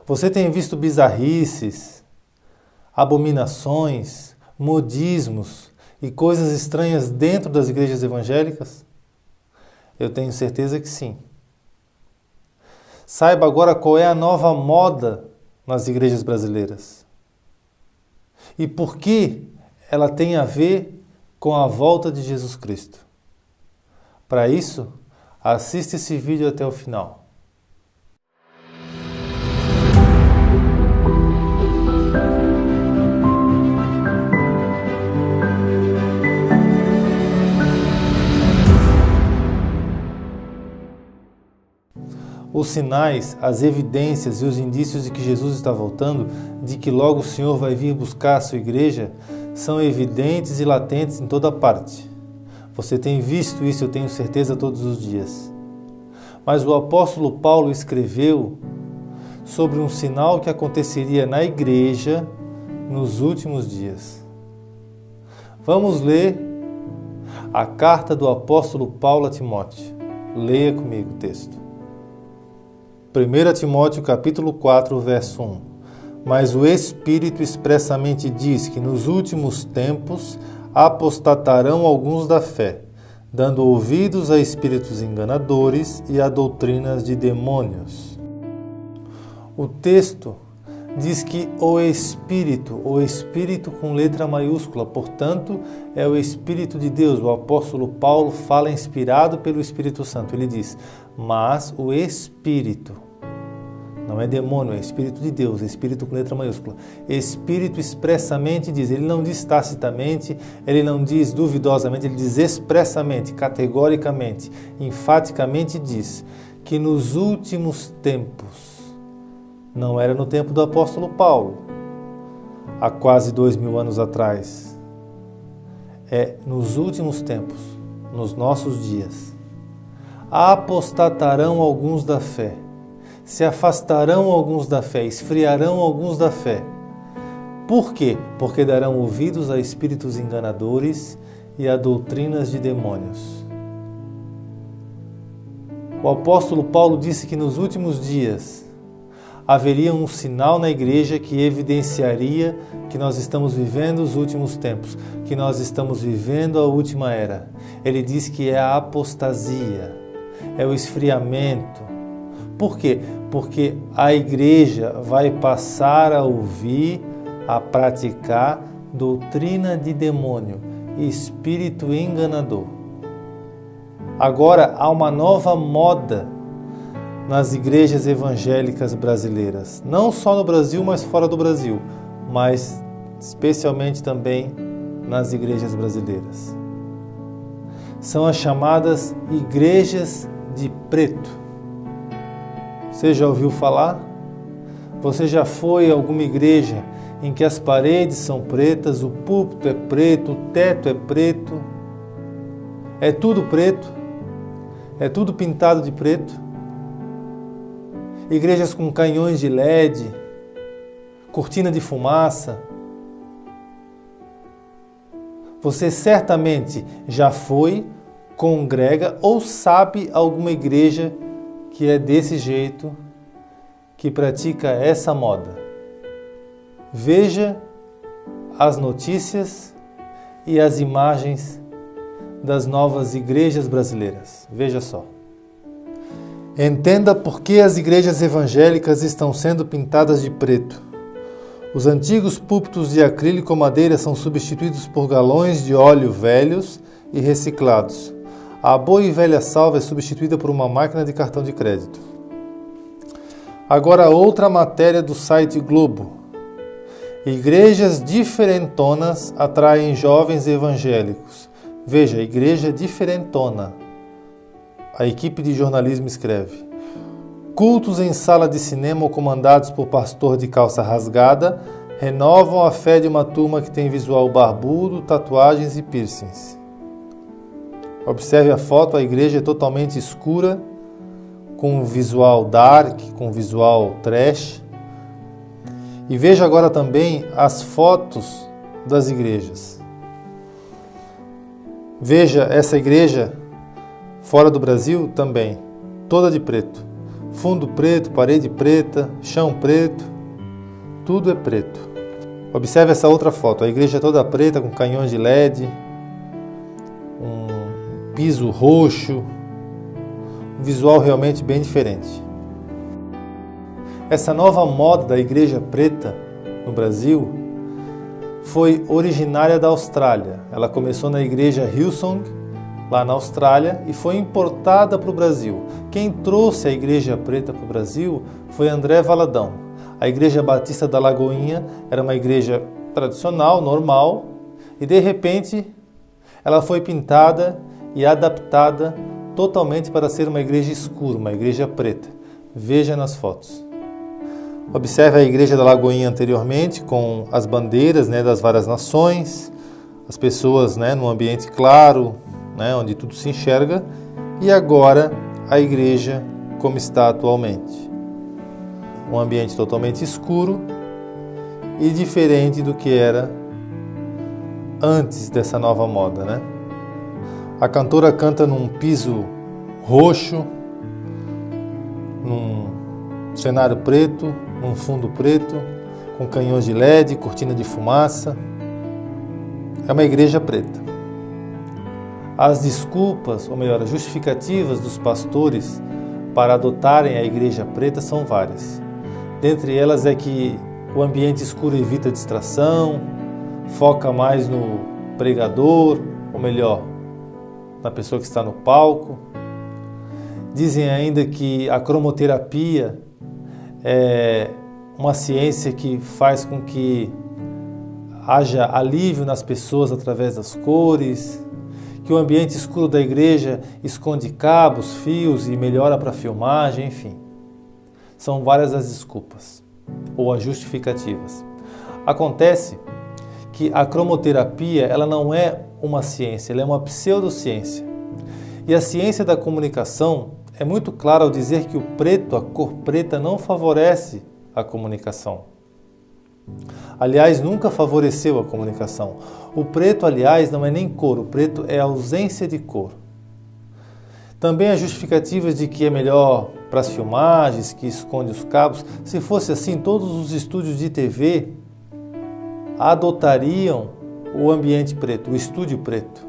Você tem visto bizarrices, abominações, modismos e coisas estranhas dentro das igrejas evangélicas? Eu tenho certeza que sim. Saiba agora qual é a nova moda nas igrejas brasileiras. E por que ela tem a ver com a volta de Jesus Cristo. Para isso, assista esse vídeo até o final. Os sinais, as evidências e os indícios de que Jesus está voltando, de que logo o Senhor vai vir buscar a sua igreja, são evidentes e latentes em toda parte. Você tem visto isso, eu tenho certeza, todos os dias. Mas o apóstolo Paulo escreveu sobre um sinal que aconteceria na igreja nos últimos dias. Vamos ler a carta do apóstolo Paulo a Timóteo. Leia comigo o texto. 1 Timóteo capítulo 4, verso 1. Mas o Espírito expressamente diz que nos últimos tempos apostatarão alguns da fé, dando ouvidos a espíritos enganadores e a doutrinas de demônios. O texto diz que o Espírito com letra maiúscula, portanto, é o Espírito de Deus. O apóstolo Paulo fala inspirado pelo Espírito Santo. Ele diz, mas o Espírito, não é demônio, é Espírito de Deus, Espírito com letra maiúscula. Espírito expressamente diz, ele não diz tacitamente, ele não diz duvidosamente, ele diz expressamente, categoricamente, enfaticamente diz que nos últimos tempos, não era no tempo do apóstolo Paulo, há quase 2000 anos atrás, é nos últimos tempos, nos nossos dias, apostatarão alguns da fé, se afastarão alguns da fé, esfriarão alguns da fé. Por quê? Porque darão ouvidos a espíritos enganadores e a doutrinas de demônios. O apóstolo Paulo disse que nos últimos dias haveria um sinal na igreja que evidenciaria que nós estamos vivendo os últimos tempos, que nós estamos vivendo a última era. Ele diz que é a apostasia, é o esfriamento. Por quê? Porque a igreja vai passar a ouvir, a praticar doutrina de demônio, espírito enganador. Agora há uma nova moda nas igrejas evangélicas brasileiras, não só no Brasil, mas fora do Brasil, mas especialmente também nas igrejas brasileiras. São as chamadas igrejas de preto. Você já ouviu falar? Você já foi a alguma igreja em que as paredes são pretas, o púlpito é preto, o teto é preto, é tudo preto, é tudo pintado de preto? Igrejas com canhões de LED, cortina de fumaça. Você certamente já foi, congrega ou sabe alguma igreja que é desse jeito, que pratica essa moda. Veja as notícias e as imagens das novas igrejas brasileiras. Veja só. Entenda por que as igrejas evangélicas estão sendo pintadas de preto. Os antigos púlpitos de acrílico ou madeira são substituídos por galões de óleo velhos e reciclados. A boa e velha salva é substituída por uma máquina de cartão de crédito. Agora outra matéria do site Globo. Igrejas diferentonas atraem jovens evangélicos. Veja, igreja diferentona. A equipe de jornalismo escreve. Cultos em sala de cinema ou comandados por pastor de calça rasgada renovam a fé de uma turma que tem visual barbudo, tatuagens e piercings. Observe a foto, a igreja é totalmente escura, com visual dark, com visual trash. E veja agora também as fotos das igrejas. Veja essa igreja fora do Brasil também, toda de preto. Fundo preto, parede preta, chão preto, tudo é preto. Observe essa outra foto, a igreja toda preta com canhões de LED, um piso roxo, um visual realmente bem diferente. Essa nova moda da igreja preta no Brasil foi originária da Austrália. Ela começou na igreja Hillsong, lá na Austrália, e foi importada para o Brasil. Quem trouxe a igreja preta para o Brasil foi André Valadão. A igreja Batista da Lagoinha era uma igreja tradicional, normal, e de repente ela foi pintada e adaptada totalmente para ser uma igreja escura, uma igreja preta. Veja nas fotos. Observe a igreja da Lagoinha anteriormente, com as bandeiras, das várias nações, as pessoas, num ambiente claro, onde tudo se enxerga, e agora a igreja como está atualmente. Um ambiente totalmente escuro e diferente do que era antes dessa nova moda, A cantora canta num piso roxo, num cenário preto, num fundo preto, com canhões de LED, cortina de fumaça. É uma igreja preta. As desculpas, ou melhor, as justificativas dos pastores para adotarem a igreja preta são várias. Dentre elas é que o ambiente escuro evita distração, foca mais no pregador, ou melhor, na pessoa que está no palco. Dizem ainda que a cromoterapia é uma ciência que faz com que haja alívio nas pessoas através das cores, que o ambiente escuro da igreja esconde cabos, fios e melhora para a filmagem, enfim. São várias as desculpas ou as justificativas. Acontece que a cromoterapia ela não é uma ciência, ela é uma pseudociência. E a ciência da comunicação é muito clara ao dizer que o preto, a cor preta, não favorece a comunicação. Aliás, nunca favoreceu a comunicação. O preto, aliás, não é nem cor, o preto é ausência de cor. Também as justificativas de que é melhor para as filmagens, que esconde os cabos. Se fosse assim, todos os estúdios de TV adotariam o ambiente preto, o estúdio preto.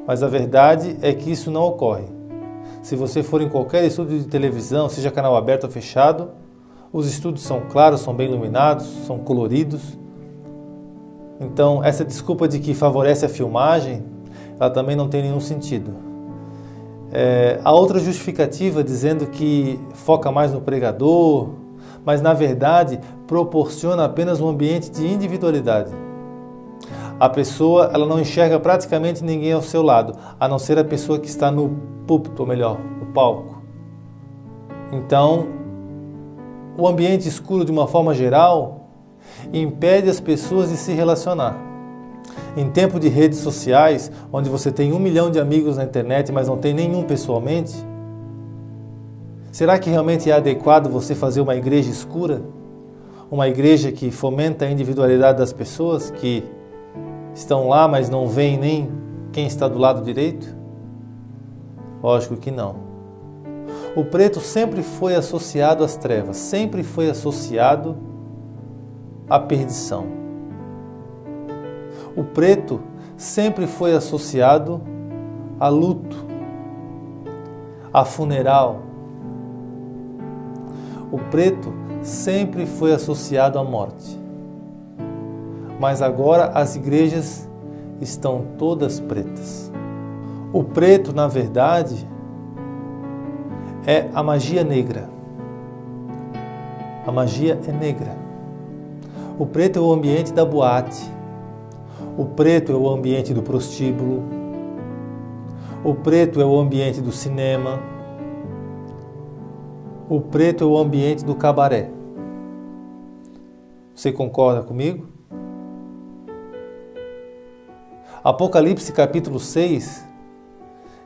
Mas a verdade é que isso não ocorre. Se você for em qualquer estúdio de televisão, seja canal aberto ou fechado, os estúdios são claros, são bem iluminados, são coloridos. Então, essa desculpa de que favorece a filmagem, ela também não tem nenhum sentido. Há outra justificativa dizendo que foca mais no pregador, mas na verdade proporciona apenas um ambiente de individualidade. A pessoa ela não enxerga praticamente ninguém ao seu lado, a não ser a pessoa que está no púlpito, ou melhor, no palco. Então, o ambiente escuro, de uma forma geral, impede as pessoas de se relacionar. Em tempo de redes sociais, onde você tem 1 milhão de amigos na internet, mas não tem nenhum pessoalmente, será que realmente é adequado você fazer uma igreja escura? Uma igreja que fomenta a individualidade das pessoas, que estão lá, mas não veem nem quem está do lado direito? Lógico que não. O preto sempre foi associado às trevas, sempre foi associado à perdição. O preto sempre foi associado a luto, a funeral. O preto sempre foi associado à morte. Mas agora as igrejas estão todas pretas. O preto, na verdade, é a magia negra. A magia é negra. O preto é o ambiente da boate. O preto é o ambiente do prostíbulo. O preto é o ambiente do cinema. O preto é o ambiente do cabaré. Você concorda comigo? Apocalipse capítulo 6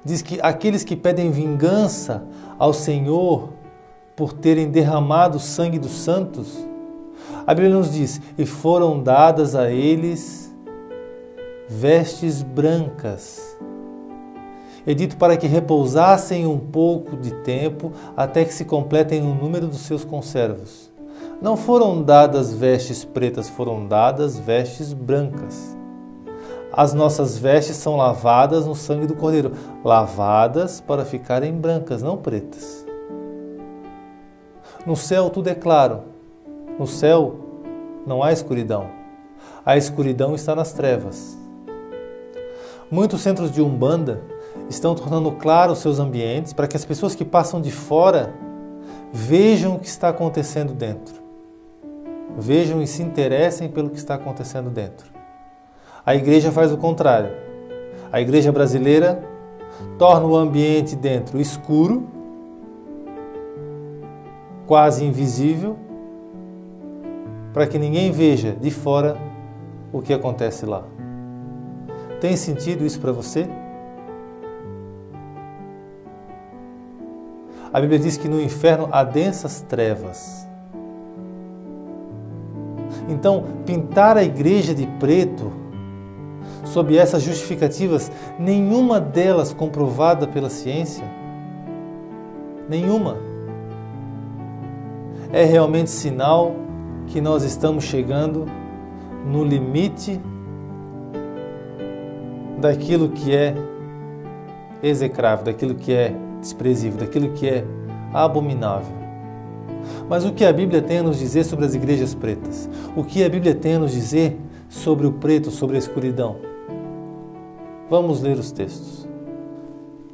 diz que aqueles que pedem vingança ao Senhor por terem derramado o sangue dos santos, a Bíblia nos diz, e foram dadas a eles vestes brancas. É dito para que repousassem um pouco de tempo até que se completem o número dos seus conservos. Não foram dadas vestes pretas, foram dadas vestes brancas. As nossas vestes são lavadas no sangue do Cordeiro, lavadas para ficarem brancas, não pretas. No céu tudo é claro. No céu não há escuridão. A escuridão está nas trevas. Muitos centros de Umbanda estão tornando claros seus ambientes para que as pessoas que passam de fora vejam o que está acontecendo dentro. Vejam e se interessem pelo que está acontecendo dentro. A igreja faz o contrário. A igreja brasileira torna o ambiente dentro escuro, quase invisível, para que ninguém veja de fora o que acontece lá. Tem sentido isso para você? A Bíblia diz que no inferno há densas trevas. Então, pintar a igreja de preto, sob essas justificativas, nenhuma delas comprovada pela ciência, nenhuma, é realmente sinal que nós estamos chegando no limite daquilo que é execrável, daquilo que é desprezível, daquilo que é abominável. Mas o que a Bíblia tem a nos dizer sobre as igrejas pretas? O que a Bíblia tem a nos dizer sobre o preto, sobre a escuridão? Vamos ler os textos.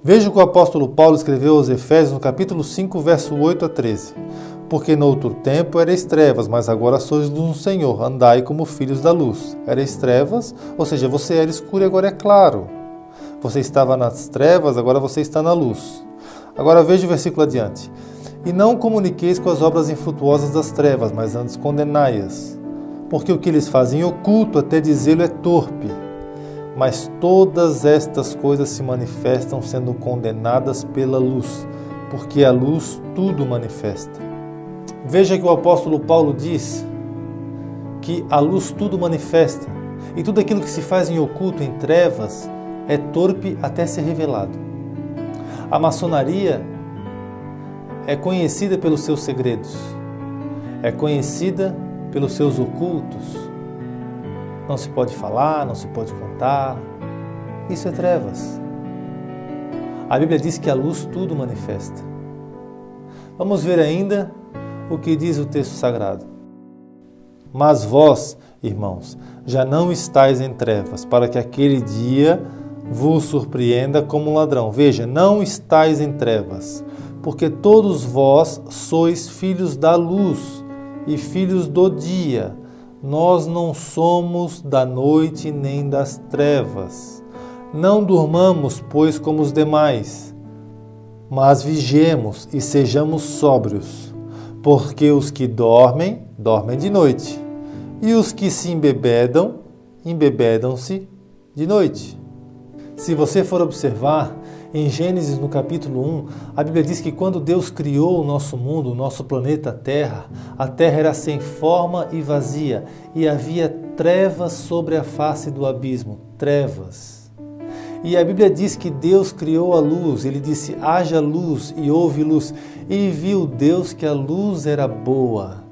Veja o que o apóstolo Paulo escreveu aos Efésios no capítulo 5, verso 8 a 13. Porque no outro tempo erais trevas, mas agora sois luz no Senhor, andai como filhos da luz. Erais trevas, ou seja, você era escuro e agora é claro. Você estava nas trevas, agora você está na luz. Agora veja o versículo adiante. E não comuniqueis com as obras infrutuosas das trevas, mas antes condenai-as. Porque o que eles fazem oculto, até dizê-lo, é torpe. Mas todas estas coisas se manifestam sendo condenadas pela luz, porque a luz tudo manifesta. Veja que o apóstolo Paulo diz que a luz tudo manifesta, e tudo aquilo que se faz em oculto, em trevas, é torpe até ser revelado. A maçonaria é conhecida pelos seus segredos, é conhecida pelos seus ocultos. Não se pode falar, não se pode contar. Isso é trevas. A Bíblia diz que a luz tudo manifesta. Vamos ver ainda o que diz o texto sagrado. Mas vós, irmãos, já não estáis em trevas, para que aquele dia vos surpreenda como um ladrão. Veja, não estáis em trevas, porque todos vós sois filhos da luz e filhos do dia. Nós não somos da noite nem das trevas. Não durmamos, pois, como os demais, mas vigiemos e sejamos sóbrios, porque os que dormem, dormem de noite, e os que se embebedam, embebedam-se de noite. Se você for observar, em Gênesis, no capítulo 1, a Bíblia diz que quando Deus criou o nosso mundo, o nosso planeta Terra, a Terra era sem forma e vazia, e havia trevas sobre a face do abismo, trevas. E a Bíblia diz que Deus criou a luz, Ele disse, haja luz, e houve luz, e viu Deus que a luz era boa.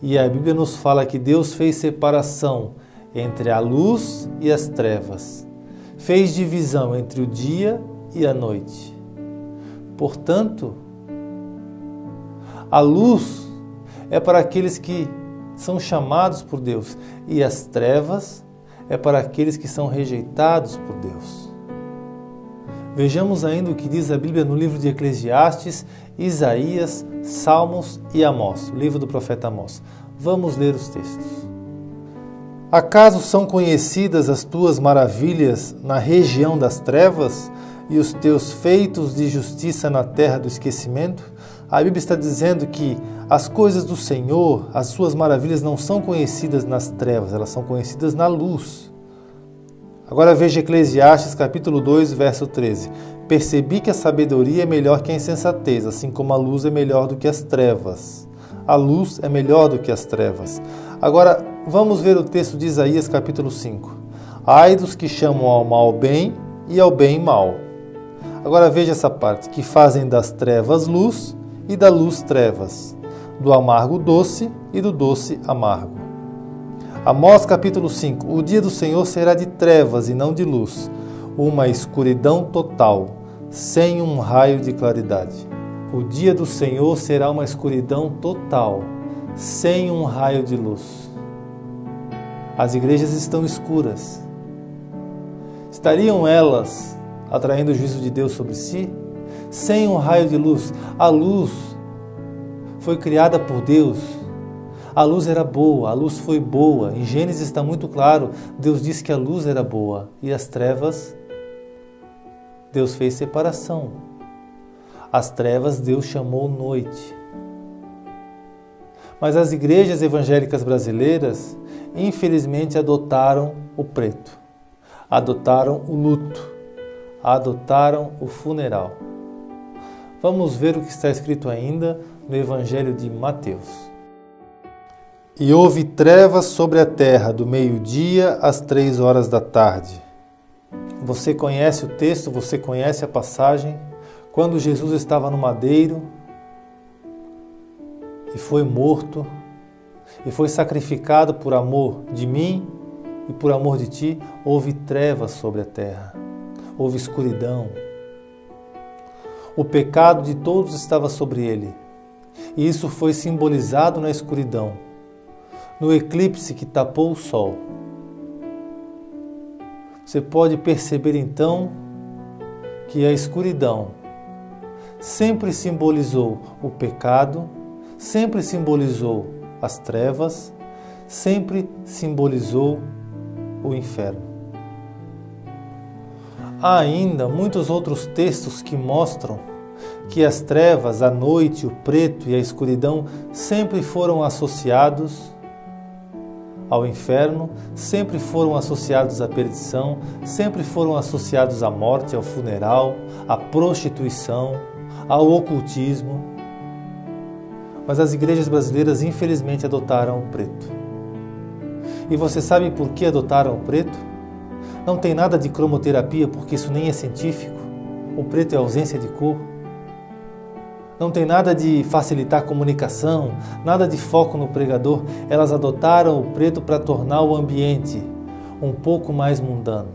E a Bíblia nos fala que Deus fez separação entre a luz e as trevas. Fez divisão entre o dia e a noite. Portanto, a luz é para aqueles que são chamados por Deus e as trevas é para aqueles que são rejeitados por Deus. Vejamos ainda o que diz a Bíblia no livro de Eclesiastes, Isaías, Salmos e Amós, o livro do profeta Amós. Vamos ler os textos. Acaso são conhecidas as tuas maravilhas na região das trevas e os teus feitos de justiça na terra do esquecimento? A Bíblia está dizendo que as coisas do Senhor, as suas maravilhas não são conhecidas nas trevas, elas são conhecidas na luz. Agora veja Eclesiastes capítulo 2, verso 13. Percebi que a sabedoria é melhor que a insensatez, assim como a luz é melhor do que as trevas. A luz é melhor do que as trevas. Agora, vamos ver o texto de Isaías capítulo 5. Ai dos que chamam ao mal bem e ao bem mal. Agora veja essa parte, que fazem das trevas luz e da luz trevas, do amargo doce e do doce amargo. Amós capítulo 5, o dia do Senhor será de trevas e não de luz, uma escuridão total, sem um raio de claridade. O dia do Senhor será uma escuridão total, sem um raio de luz. As igrejas estão escuras. Estariam elas atraindo o juízo de Deus sobre si? Sem um raio de luz. A luz foi criada por Deus. A luz era boa, a luz foi boa. Em Gênesis está muito claro, Deus disse que a luz era boa. E as trevas, Deus fez separação. As trevas Deus chamou noite. Mas as igrejas evangélicas brasileiras, infelizmente, adotaram o preto, adotaram o luto, adotaram o funeral. Vamos ver o que está escrito ainda no Evangelho de Mateus. E houve trevas sobre a terra do meio-dia às 3 da tarde. Você conhece o texto, você conhece a passagem, quando Jesus estava no madeiro e foi morto, e foi sacrificado por amor de mim e por amor de ti, houve trevas sobre a terra, houve escuridão. O pecado de todos estava sobre ele, e isso foi simbolizado na escuridão, no eclipse que tapou o sol. Você pode perceber então que a escuridão sempre simbolizou o pecado, sempre simbolizou as trevas, sempre simbolizou o inferno. Há ainda muitos outros textos que mostram que as trevas, a noite, o preto e a escuridão sempre foram associados ao inferno, sempre foram associados à perdição, sempre foram associados à morte, ao funeral, à prostituição, ao ocultismo. Mas as igrejas brasileiras, infelizmente, adotaram o preto. E você sabe por que adotaram o preto? Não tem nada de cromoterapia, porque isso nem é científico. O preto é ausência de cor. Não tem nada de facilitar a comunicação, nada de foco no pregador. Elas adotaram o preto para tornar o ambiente um pouco mais mundano.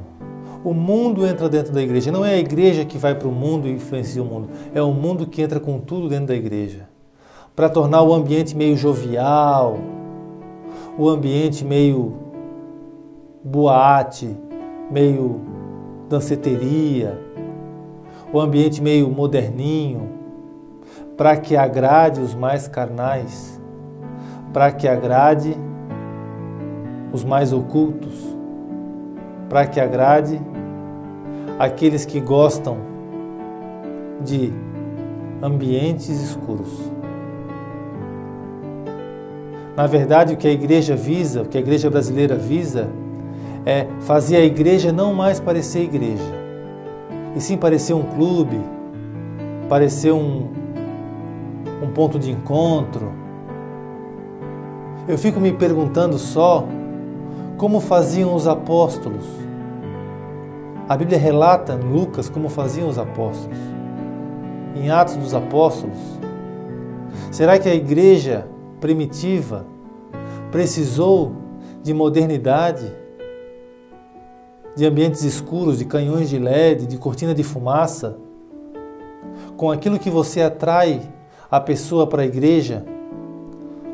O mundo entra dentro da igreja. Não é a igreja que vai para o mundo e influencia o mundo. É o mundo que entra com tudo dentro da igreja. Para tornar o ambiente meio jovial, o ambiente meio boate, meio danceteria, o ambiente meio moderninho, para que agrade os mais carnais, para que agrade os mais ocultos, para que agrade aqueles que gostam de ambientes escuros. Na verdade, o que a igreja visa, o que a igreja brasileira visa, é fazer a igreja não mais parecer igreja, e sim parecer um clube, parecer um ponto de encontro. Eu fico me perguntando só como faziam os apóstolos. A Bíblia relata em Lucas como faziam os apóstolos. Em Atos dos Apóstolos, será que a igreja primitiva precisou de modernidade, de ambientes escuros, de canhões de LED, de cortina de fumaça? Com aquilo que você atrai a pessoa para a igreja,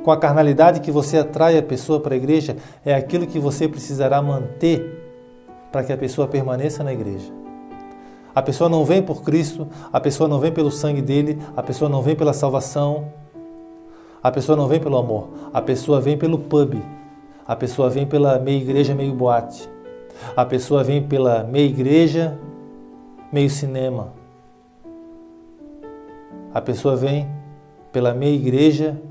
com a carnalidade que você atrai a pessoa para a igreja, é aquilo que você precisará manter para que a pessoa permaneça na igreja. A pessoa não vem por Cristo, a pessoa não vem pelo sangue dele, a pessoa não vem pela salvação, a pessoa não vem pelo amor, a pessoa vem pelo pub, a pessoa vem pela meia igreja, meio boate, a pessoa vem pela meia igreja, meio cinema, a pessoa vem pela meia igreja,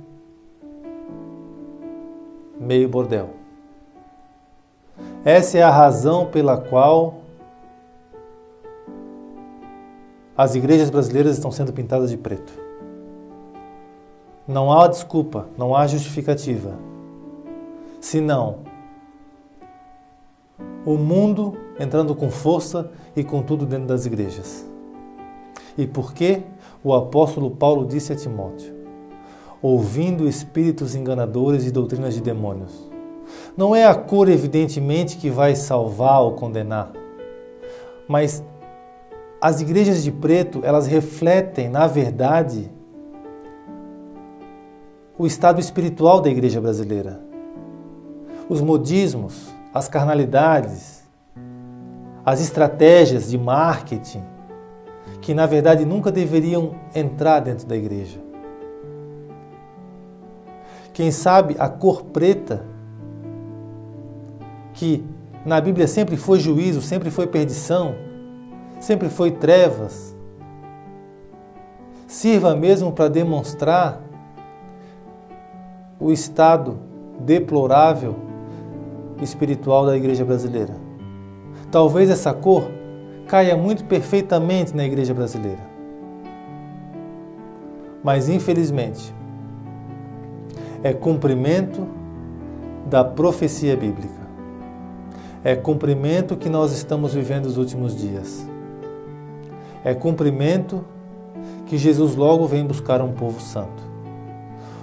meio bordel. Essa é a razão pela qual as igrejas brasileiras estão sendo pintadas de preto. Não há desculpa, não há justificativa. Senão, o mundo entrando com força e com tudo dentro das igrejas. E por quê? O apóstolo Paulo disse a Timóteo: ouvindo espíritos enganadores e doutrinas de demônios. Não é a cor, evidentemente, que vai salvar ou condenar, mas as igrejas de preto, elas refletem, na verdade, o estado espiritual da igreja brasileira. Os modismos, as carnalidades, as estratégias de marketing, que na verdade nunca deveriam entrar dentro da igreja. Quem sabe a cor preta, que na Bíblia sempre foi juízo, sempre foi perdição, sempre foi trevas, sirva mesmo para demonstrar o estado deplorável espiritual da igreja brasileira. Talvez essa cor caia muito perfeitamente na igreja brasileira. Mas, infelizmente, é cumprimento da profecia bíblica. É cumprimento que nós estamos vivendo nos últimos dias. É cumprimento que Jesus logo vem buscar um povo santo.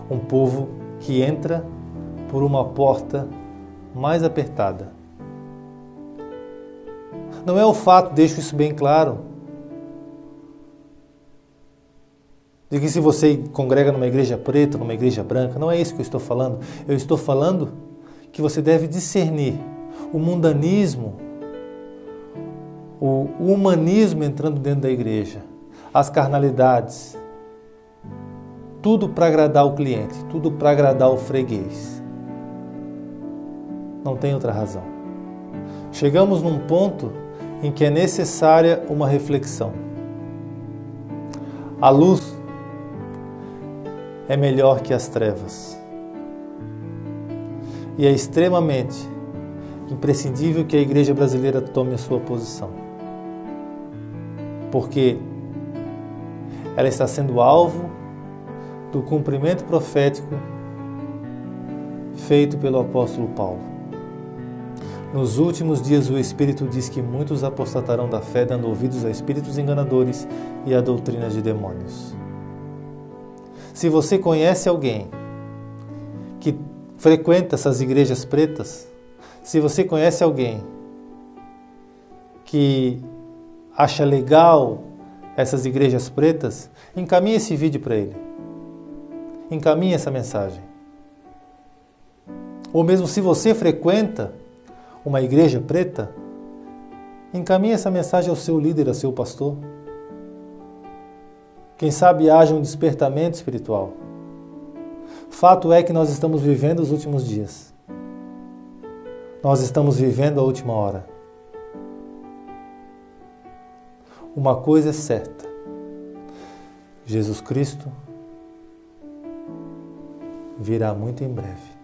Um povo que entra por uma porta mais apertada. Não é o fato, deixo isso bem claro, de que se você congrega numa igreja preta, numa igreja branca, não é isso que eu estou falando. Eu estou falando que você deve discernir o mundanismo, o humanismo entrando dentro da igreja, as carnalidades, tudo para agradar o cliente, tudo para agradar o freguês. Não tem outra razão. Chegamos num ponto em que é necessária uma reflexão. A luz é melhor que as trevas. E é extremamente imprescindível que a igreja brasileira tome a sua posição. Porque ela está sendo alvo do cumprimento profético feito pelo apóstolo Paulo. Nos últimos dias o Espírito diz que muitos apostatarão da fé, dando ouvidos a espíritos enganadores e a doutrinas de demônios. Se você conhece alguém que frequenta essas igrejas pretas, se você conhece alguém que acha legal essas igrejas pretas, encaminhe esse vídeo para ele. Encaminhe essa mensagem. Ou mesmo se você frequenta uma igreja preta, encaminhe essa mensagem ao seu líder, ao seu pastor. Quem sabe haja um despertamento espiritual. Fato é que nós estamos vivendo os últimos dias. Nós estamos vivendo a última hora. Uma coisa é certa: Jesus Cristo virá muito em breve.